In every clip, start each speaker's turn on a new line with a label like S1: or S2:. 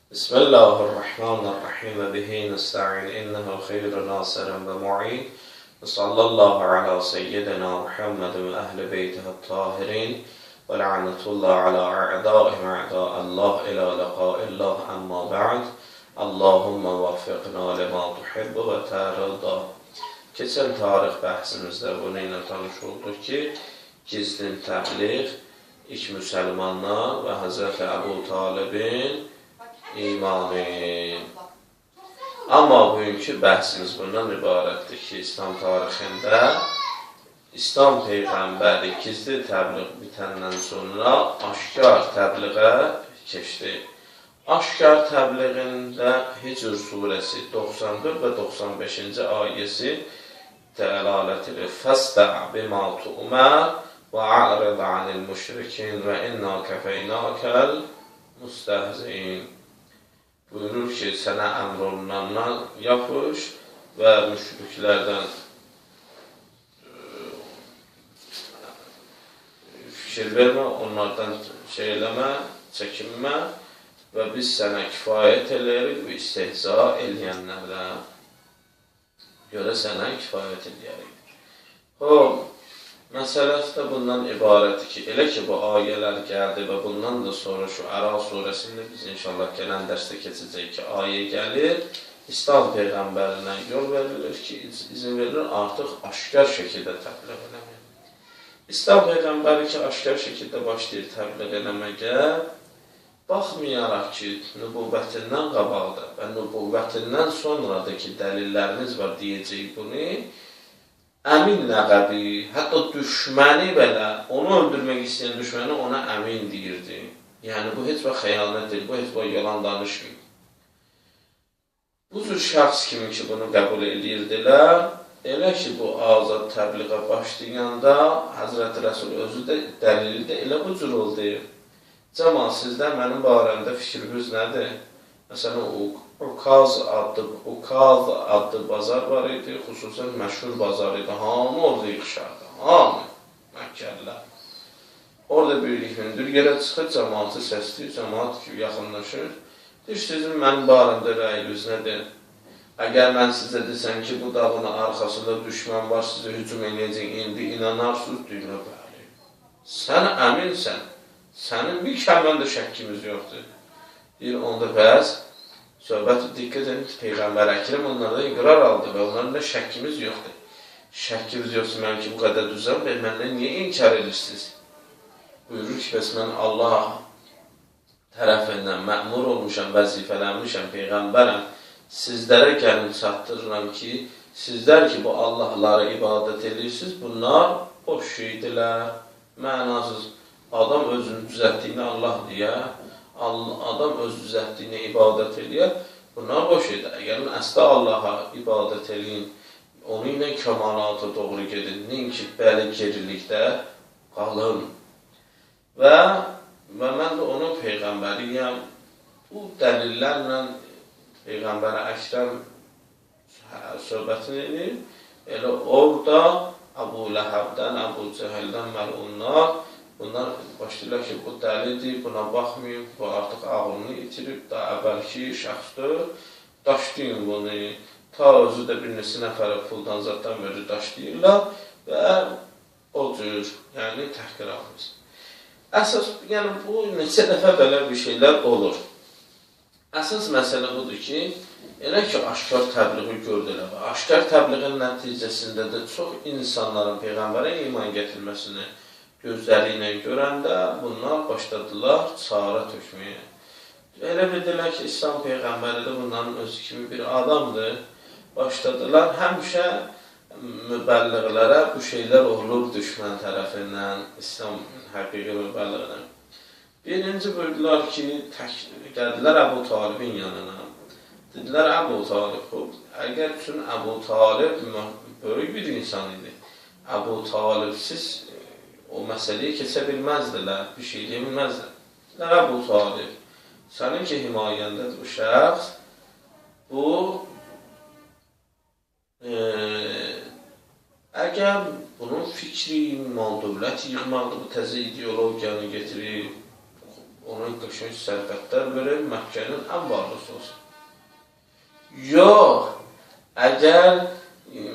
S1: Bismillahirrahmanirrahim və bihi nəstə'in innəhəl xeyrə nasirən və mu'in və sallallahu ala seyyidina Muhammedin və əhli beytihət tahirin və la'nətullah ala a'daihim a'da'allah ilə liqa'illah əmmə ba'd. Allahumma vaffiqna limə tuhibbu və tərəda. Keçən tarix bəhsimizdə bunu ilə tanış olduq ki, gizlin təbliğ, ilk müsəlmanlar və Həzrəti Əbu Talibin imanı. Amma bugünkü bəhsimiz bundan ibarətdir ki, İslam tarixində İslam Peyğəmbəri gizli təbliğ bitəndən sonra aşkar təbliğə keçdi. Aşkar təbliğində Hicr surəsi 94 və 95-ci ayəsi dəlalət edir. Fəstə' bimə tu'mər və a'rid anil müşrikin və inna kəfeynəkəl müstəhzi'in. Buyurur ki, sənə əmr olunandan yapış və müşriklərdən fikir vermə, onlardan eləmə, çəkinmə və biz sənə kifayət eləyirik və istehza eləyənlərdən görə sənə kifayət eləyərik. Məsələsi də bundan ibarətdir ki, elə ki, bu ayələr gəldi və bundan da sonra Şüəra surəsində biz inşallah gələn dərsdə keçəcək ki, ayə gəlir, İslam Peyğəmbərinə yol verilir ki, izin verilir artıq aşkar şəkildə təbliğ eləmək. İslam Peyğəmbəri ki, aşkar şəkildə başlayır təbliğ eləməyə, baxmayaraq ki, nübüvvətindən qabaqda və nübüvvətindən sonradakı dəlilləriniz var deyəcək bunu, əmin ləqəbi, hətta düşməni belə, onu öldürmək istəyən düşməni ona əmin deyirdi. Yəni, bu heç vaxt xəyanət deyil, bu heç vaxt yalan danışmır. Bu cür şəxs kimi ki, bunu qəbul edirdilər, elə ki, bu azad təbliğə başlayanda Həzrəti Rəsul özü də dəlili də elə bu cür oldu. Cəmal, sizdə mənim barəmdə fikriniz nədir? Məsələn, Ukaz adlı bazar var idi, xüsusən məşhur bazar idi. Hamı orada yığışardı, hamı Məkkəlilər. Orada birlik hündür yerə çıxır, cəmaatı səsləyir, cəmaat yaxınlaşır. Deyir, sizin mənim barəmdə rəyiniz nədir? Əgər mən sizə desəm ki, bu dağın arxasında düşmən var, sizə hücum eləyəcək, indi inanarsınız, deyirlər, bəli. Sən əminsən, sənin bir kəlməndə şəkkimiz yoxdur. Deyir, onda bəs, söhbəti diqqət edin, Peyğəmbər Əkrəm onlarda iqrar aldı və onların da şəkkimiz yoxdur. Şəkkimiz yoxdur, mən ki, bu qədər düzəm və məndən niyə inkar edirsiniz? Buyurur ki, bəs mən Allah tərəfindən məmur olmuşam, vəzifələnmişəm, Peyğəmbərəm, sizlərə gəlin çatdırıram ki, sizlər ki, bu Allahlara ibadət edirsiniz, bunlar boş şeydilər, mənasız. Adam özünü düzəltdiyini Allah deyə, adam öz düzəltdiyinə ibadət edir, bunlar boş edir. Əgər əslə Allaha ibadət edin, onu ilə kəmalata doğru gedin, nəinki bəli gerilikdə qalın. Və mən də onun Peyğəmbəriyəm. Bu dəlillərlə Peyğəmbərə Əkrəm söhbətini edir. Elə orada Əbu Ləhəbdən, Əbu Cəhəldən məlunlar, bunlar başlayırlar ki, bu dəlidir, buna baxmayın, bu artıq ağlını itirib, da əvvəlki şəxsdir, daşlayın bunu, ta özü də bir neçə nəfərə puldan zaddan verir, daşlayırlar və o cür, yəni təhqir alınır. Əsas, yəni bu neçə dəfə belə bir şeylər olur. Əsas məsələ budur ki, elə ki, aşkar təbliği gördülər və aşkar təbliğin nəticəsində də çox insanların Peyğəmbərə iman gətirməsini gözləri ilə görəndə bunlar başladılar çara tökməyə. Elə bildilər ki, İslam Peyğəmbəri də bunların özü kimi bir adamdır. Başladılar həmişə mübəlliğlərə bu şeylər olur düşmən tərəfindən, İslam həqiqi mübəlliğinə. Birinci buyurdular ki, gəldilər Əbu Talibin yanına. Dedilər, Əbu Talib, əgər üçün Əbu Talib böyük bir insan idi. Əbu Talibsiz o məsələyə keçə bilməzdilər, bir şey deyə bilməzdilər. Dedilər, Əbu Talib, sənin ki, himayəndədir bu şəxs, bu, əgər bunun fikri, mal dövlət yığmaqdır, bu təzə ideologiyanı getirir, ona qəşəng sərvətlər verib Məkkənin ən varlısı olsun. Yox, əgər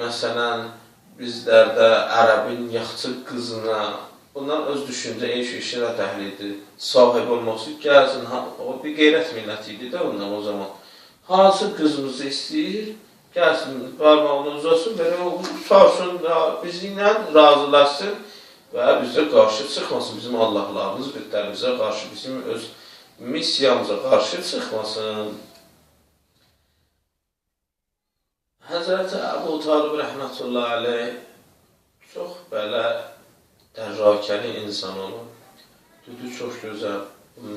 S1: məsələn bizlərdə ərəbin yaxçı qızına, bunlar öz düşüncə eşirə təhlidir, sahib olması gəlsin, o bir qeyrət milləti idi də ondan o zaman. Hansı qızımızı istəyir, gəlsin, parmağını uzasın, belə sarsın, bizimlə razılaşsın və bizə qarşı çıxmasın, bizim Allahlarımız bütlərimizə qarşı, bizim öz missiyamıza qarşı çıxmasın. Həzrəti Əbu Talib rəhmətullahi aleyh çox belə dərrakəli insan olub. Düdü çox gözəl.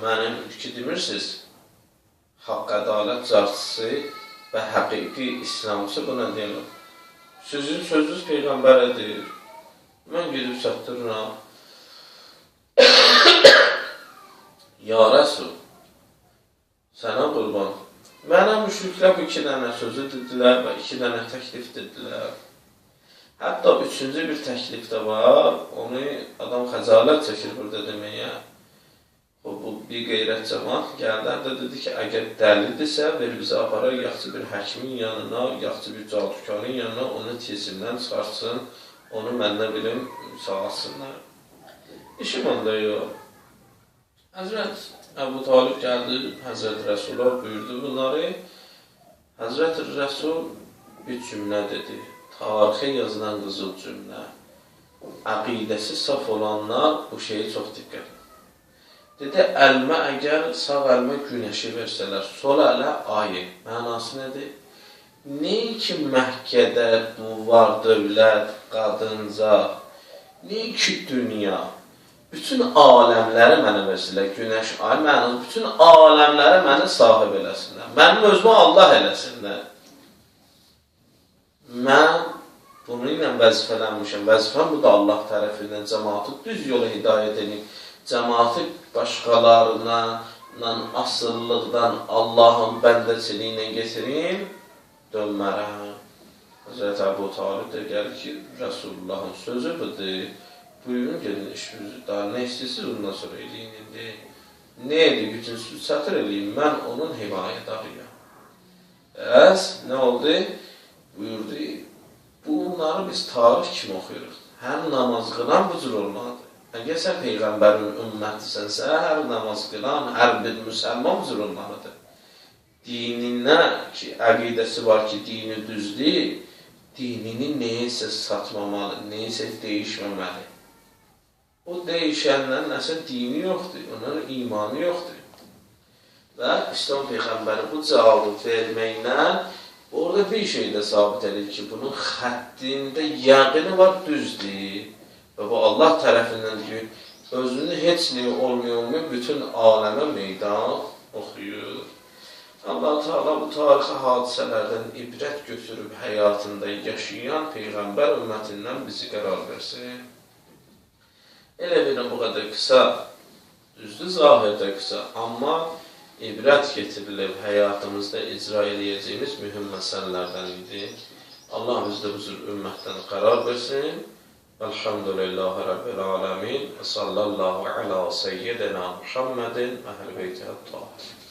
S1: Mənim ki demirsiniz, haqq ədalət carçısı və həqiqi İslamçı buna deyildir. Sizin sözünüz Peyğəmbərə deyir. Mən gedib çatdırıram. Ya Rəsul, sənə qurban. Mənə müşriklər 2 dənə sözü dedilər və 2 dənə təklif dedilər. Hətta 3-cü bir təklif də var, onu adam xəcalət çəkir burada deməyə. Bu bir qeyrət cəmat gəldi, də dedi ki, əgər dəlildirsə, ver bizə aparar yaxçı bir həkimin yanına, yaxçı bir cadukarın yanına, onu tezimdən çıxarsın, onu məndən bilim sağlasınlar. İşim onda yox. Həzrət Əbu Talib gəldi, Həzrət Rəsul'a buyurdu bunları. Həzrət Rəsul bir cümlə dedi, tarixə yazılan qızıl cümlə. Əqidəsi saf olanlar bu şeyi çox diqqət. Dedi, əlmə əgər sağ əlmə günəşi versələr, sol ələ ayı. Mənası nədir? Ney ki Məkkədə bu var dövlət, qadınca, ney ki dünya, bütün aləmləri mənə versinlər, günəş, ay, mənim bütün aləmləri mənə sahib eləsinlər. Mənim özümə Allah eləsinlər. Mən bunu ilə vəzifələnmişəm. Vəzifəm bu da Allah tərəfindən cəmaatı düz yola hidayət edin. Cəmaatı başqalarına, asıllıqdan, Allahın bəndəçiliyinə getirin, dönmərəm. Həzrət Əbu Talib də gəlir ki, Rəsulullahın sözü budur. Buyurun, gedin işimizi, daha nə istəyirsiniz ondan sonra eləyin indi. Nə edir, gücünsüz çatır eləyin, mən onun himayədarıyam. Əs, nə oldu? Buyurdu, bunları biz tarix kimi oxuyuruq. Hər namaz qılan bu cür olmalıdır. Əgər sən Peyğəmbərin ümmətisənsə, hər namaz qılan, hər bir müsəlman bu cür olmalıdır. Dininə ki, əqidəsi var ki, dini düzdür, dinini neyəsə satmamalı, neyəsə dəyişməməli. O dəyişəndən nəsə dini yoxdur, onun imanı yoxdur. Və İslam Peyğəmbəri bu cavabı verməklə orada bir şey də sabit edir ki, bunun xəttində yəqini var, düzdür. Və bu Allah tərəfindən ki, özünü heç nəyə olmuyor, bütün aləmə meydan oxuyur. Allah Teala bu tarixi hadisələrdən ibrət götürüb həyatında yaşayan Peyğəmbər ümmətindən bizi qərar versin. Elə bilin bu qədər qısa, düzdür, zahirdə qısa, amma ibrət getirilib həyatımızda icra edəcəyimiz mühüm məsələlərdən idi. Allah bizdə bu cür ümmətdən qərar versin. Elhamdülillahi Rabbil alemin. Sallallahu ala seyyidina Muhammedin və əhl-beytiət-tahir.